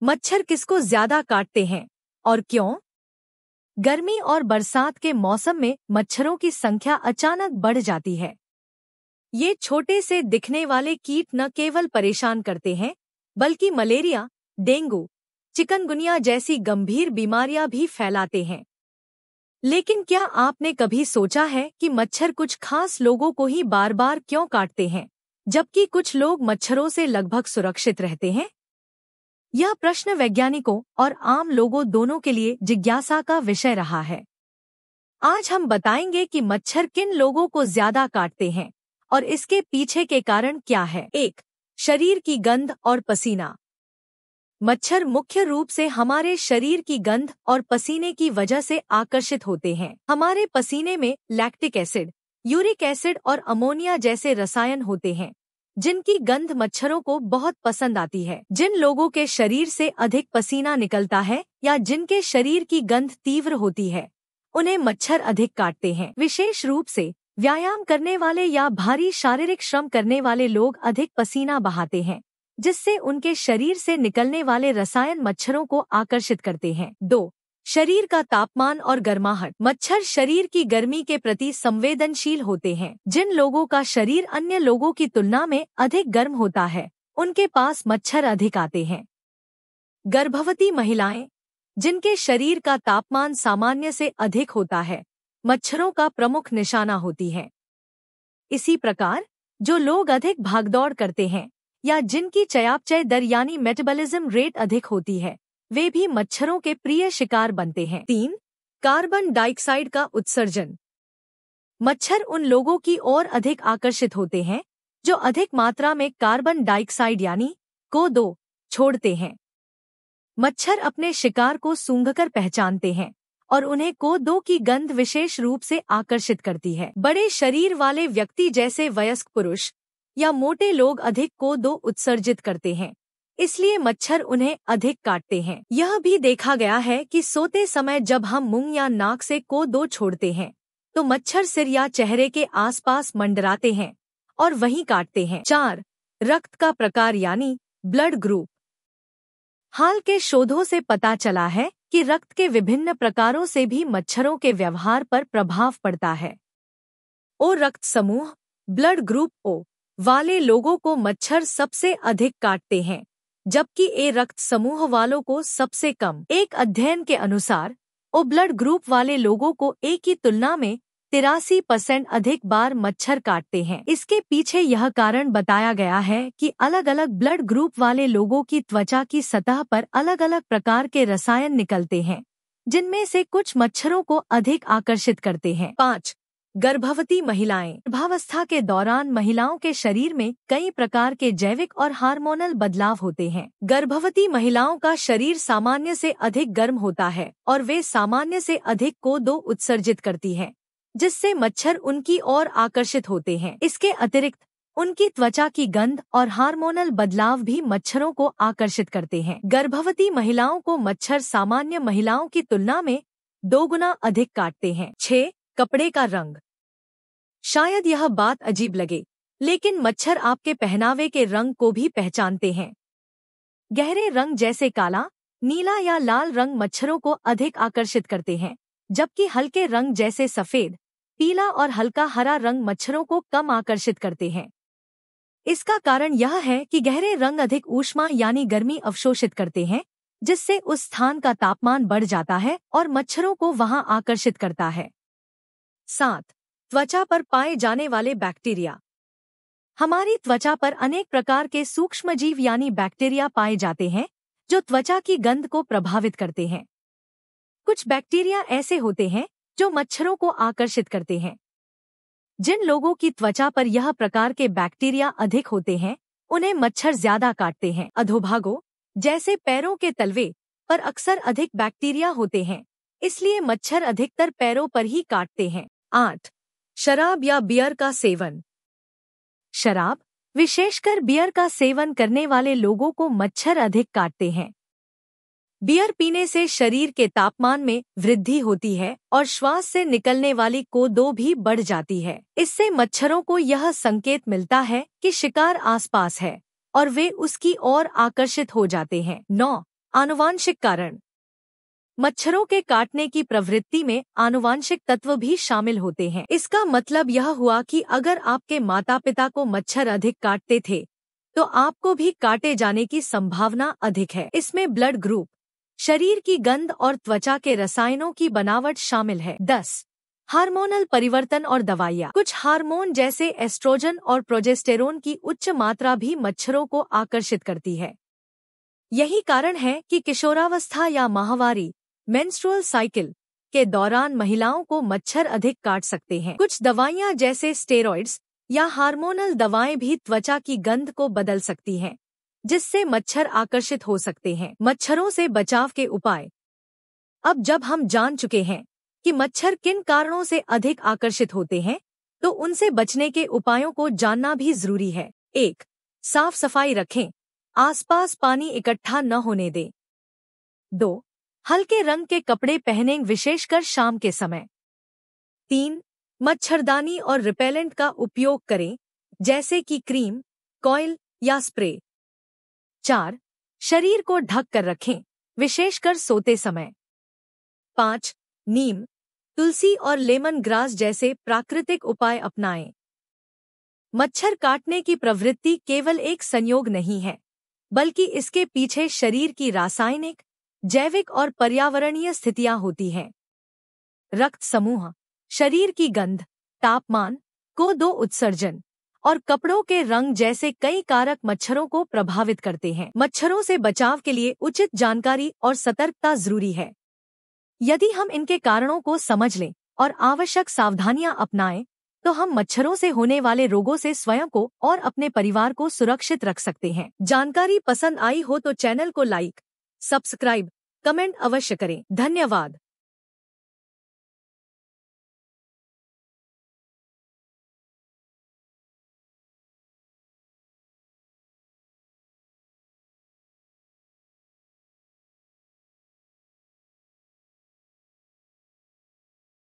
मच्छर किसको ज्यादा काटते हैं और क्यों? गर्मी और बरसात के मौसम में मच्छरों की संख्या अचानक बढ़ जाती है। ये छोटे से दिखने वाले कीट न केवल परेशान करते हैं, बल्कि मलेरिया, डेंगू, चिकनगुनिया जैसी गंभीर बीमारियां भी फैलाते हैं। लेकिन क्या आपने कभी सोचा है कि मच्छर कुछ खास लोगों को ही बार बार क्यों काटते हैं, जबकि कुछ लोग मच्छरों से लगभग सुरक्षित रहते हैं? यह प्रश्न वैज्ञानिकों और आम लोगों दोनों के लिए जिज्ञासा का विषय रहा है। आज हम बताएंगे कि मच्छर किन लोगों को ज्यादा काटते हैं और इसके पीछे के कारण क्या है। 1. शरीर की गंध और पसीना। मच्छर मुख्य रूप से हमारे शरीर की गंध और पसीने की वजह से आकर्षित होते हैं। हमारे पसीने में लैक्टिक एसिड, यूरिक एसिड और अमोनिया जैसे रसायन होते हैं, जिनकी गंध मच्छरों को बहुत पसंद आती है। जिन लोगों के शरीर से अधिक पसीना निकलता है या जिनके शरीर की गंध तीव्र होती है, उन्हें मच्छर अधिक काटते हैं। विशेष रूप से व्यायाम करने वाले या भारी शारीरिक श्रम करने वाले लोग अधिक पसीना बहाते हैं, जिससे उनके शरीर से निकलने वाले रसायन मच्छरों को आकर्षित करते हैं। 2. शरीर का तापमान और गर्माहट। मच्छर शरीर की गर्मी के प्रति संवेदनशील होते हैं। जिन लोगों का शरीर अन्य लोगों की तुलना में अधिक गर्म होता है, उनके पास मच्छर अधिक आते हैं। गर्भवती महिलाएं, जिनके शरीर का तापमान सामान्य से अधिक होता है, मच्छरों का प्रमुख निशाना होती हैं। इसी प्रकार जो लोग अधिक भागदौड़ करते हैं या जिनकी चयापचय दर यानी मेटाबॉलिज्म रेट अधिक होती है, वे भी मच्छरों के प्रिय शिकार बनते हैं। 3. कार्बन डाइऑक्साइड का उत्सर्जन। मच्छर उन लोगों की ओर अधिक आकर्षित होते हैं जो अधिक मात्रा में कार्बन डाइऑक्साइड यानी CO2 छोड़ते हैं। मच्छर अपने शिकार को सूंघकर पहचानते हैं और उन्हें CO2 की गंध विशेष रूप से आकर्षित करती है। बड़े शरीर वाले व्यक्ति जैसे वयस्क पुरुष या मोटे लोग अधिक CO2 उत्सर्जित करते हैं, इसलिए मच्छर उन्हें अधिक काटते हैं। यह भी देखा गया है कि सोते समय जब हम मुंह या नाक से CO2 छोड़ते हैं, तो मच्छर सिर या चेहरे के आसपास मंडराते हैं और वहीं काटते हैं। 4. रक्त का प्रकार यानी ब्लड ग्रुप। हाल के शोधों से पता चला है कि रक्त के विभिन्न प्रकारों से भी मच्छरों के व्यवहार पर प्रभाव पड़ता है। ओ रक्त समूह ब्लड ग्रुप O वाले लोगों को मच्छर सबसे अधिक काटते हैं, जबकि ए रक्त समूह वालों को सबसे कम। एक अध्ययन के अनुसार ओ ब्लड ग्रुप वाले लोगों को ए की तुलना में 83% अधिक बार मच्छर काटते हैं। इसके पीछे यह कारण बताया गया है कि अलग अलग ब्लड ग्रुप वाले लोगों की त्वचा की सतह पर अलग अलग प्रकार के रसायन निकलते हैं, जिनमें से कुछ मच्छरों को अधिक आकर्षित करते हैं। 5. गर्भवती महिलाएं। गर्भावस्था के दौरान महिलाओं के शरीर में कई प्रकार के जैविक और हार्मोनल बदलाव होते हैं। गर्भवती महिलाओं का शरीर सामान्य से अधिक गर्म होता है और वे सामान्य से अधिक CO2 उत्सर्जित करती हैं, जिससे मच्छर उनकी ओर आकर्षित होते हैं। इसके अतिरिक्त उनकी त्वचा की गंध और हार्मोनल बदलाव भी मच्छरों को आकर्षित करते हैं। गर्भवती महिलाओं को मच्छर सामान्य महिलाओं की तुलना में 2 गुना अधिक काटते हैं। 6. कपड़े का रंग। शायद यह बात अजीब लगे, लेकिन मच्छर आपके पहनावे के रंग को भी पहचानते हैं। गहरे रंग जैसे काला, नीला या लाल रंग मच्छरों को अधिक आकर्षित करते हैं, जबकि हल्के रंग जैसे सफेद, पीला और हल्का हरा रंग मच्छरों को कम आकर्षित करते हैं। इसका कारण यह है कि गहरे रंग अधिक ऊष्मा यानी गर्मी अवशोषित करते हैं, जिससे उस स्थान का तापमान बढ़ जाता है और मच्छरों को वहां आकर्षित करता है। 7. त्वचा पर पाए जाने वाले बैक्टीरिया। हमारी त्वचा पर अनेक प्रकार के सूक्ष्मजीव यानी बैक्टीरिया पाए जाते हैं जो त्वचा की गंध को प्रभावित करते हैं। कुछ बैक्टीरिया ऐसे होते हैं जो मच्छरों को आकर्षित करते हैं। जिन लोगों की त्वचा पर यह प्रकार के बैक्टीरिया अधिक होते हैं, उन्हें मच्छर ज्यादा काटते हैं। अधोभागों जैसे पैरों के तलवे पर अक्सर अधिक बैक्टीरिया होते हैं, इसलिए मच्छर अधिकतर पैरों पर ही काटते हैं। 8. शराब या बियर का सेवन। शराब, विशेषकर बियर का सेवन करने वाले लोगों को मच्छर अधिक काटते हैं। बियर पीने से शरीर के तापमान में वृद्धि होती है और श्वास से निकलने वाली CO2 भी बढ़ जाती है। इससे मच्छरों को यह संकेत मिलता है कि शिकार आसपास है और वे उसकी ओर आकर्षित हो जाते हैं। 9. आनुवांशिक कारण। मच्छरों के काटने की प्रवृत्ति में आनुवांशिक तत्व भी शामिल होते हैं। इसका मतलब यह हुआ कि अगर आपके माता पिता को मच्छर अधिक काटते थे तो आपको भी काटे जाने की संभावना अधिक है। इसमें ब्लड ग्रुप, शरीर की गंध और त्वचा के रसायनों की बनावट शामिल है। 10. हार्मोनल परिवर्तन और दवाइयाँ। कुछ हार्मोन जैसे एस्ट्रोजन और प्रोजेस्टेरोन की उच्च मात्रा भी मच्छरों को आकर्षित करती है। यही कारण है कि किशोरावस्था या माहवारी मेंस्ट्रुअल साइकिल के दौरान महिलाओं को मच्छर अधिक काट सकते हैं। कुछ दवाइयाँ जैसे स्टेरॉइड्स या हार्मोनल दवाएं भी त्वचा की गंध को बदल सकती हैं, जिससे मच्छर आकर्षित हो सकते हैं। मच्छरों से बचाव के उपाय। अब जब हम जान चुके हैं कि मच्छर किन कारणों से अधिक आकर्षित होते हैं, तो उनसे बचने के उपायों को जानना भी जरूरी है। 1. साफ सफाई रखें, आसपास पानी इकट्ठा न होने दें। 2. हल्के रंग के कपड़े पहनें, विशेषकर शाम के समय। 3. मच्छरदानी और रिपेलेंट का उपयोग करें, जैसे कि क्रीम, कॉइल या स्प्रे। 4. शरीर को ढक कर रखें, विशेषकर सोते समय। 5. नीम, तुलसी और लेमन ग्रास जैसे प्राकृतिक उपाय अपनाएं। मच्छर काटने की प्रवृत्ति केवल एक संयोग नहीं है, बल्कि इसके पीछे शरीर की रासायनिक, जैविक और पर्यावरणीय स्थितियां होती हैं। रक्त समूह, शरीर की गंध, तापमान, CO2 उत्सर्जन और कपड़ों के रंग जैसे कई कारक मच्छरों को प्रभावित करते हैं। मच्छरों से बचाव के लिए उचित जानकारी और सतर्कता जरूरी है। यदि हम इनके कारणों को समझ लें और आवश्यक सावधानियां अपनाएं, तो हम मच्छरों से होने वाले रोगों से स्वयं को और अपने परिवार को सुरक्षित रख सकते हैं। जानकारी पसंद आई हो तो चैनल को लाइक, सब्सक्राइब, कमेंट अवश्य करें। धन्यवाद।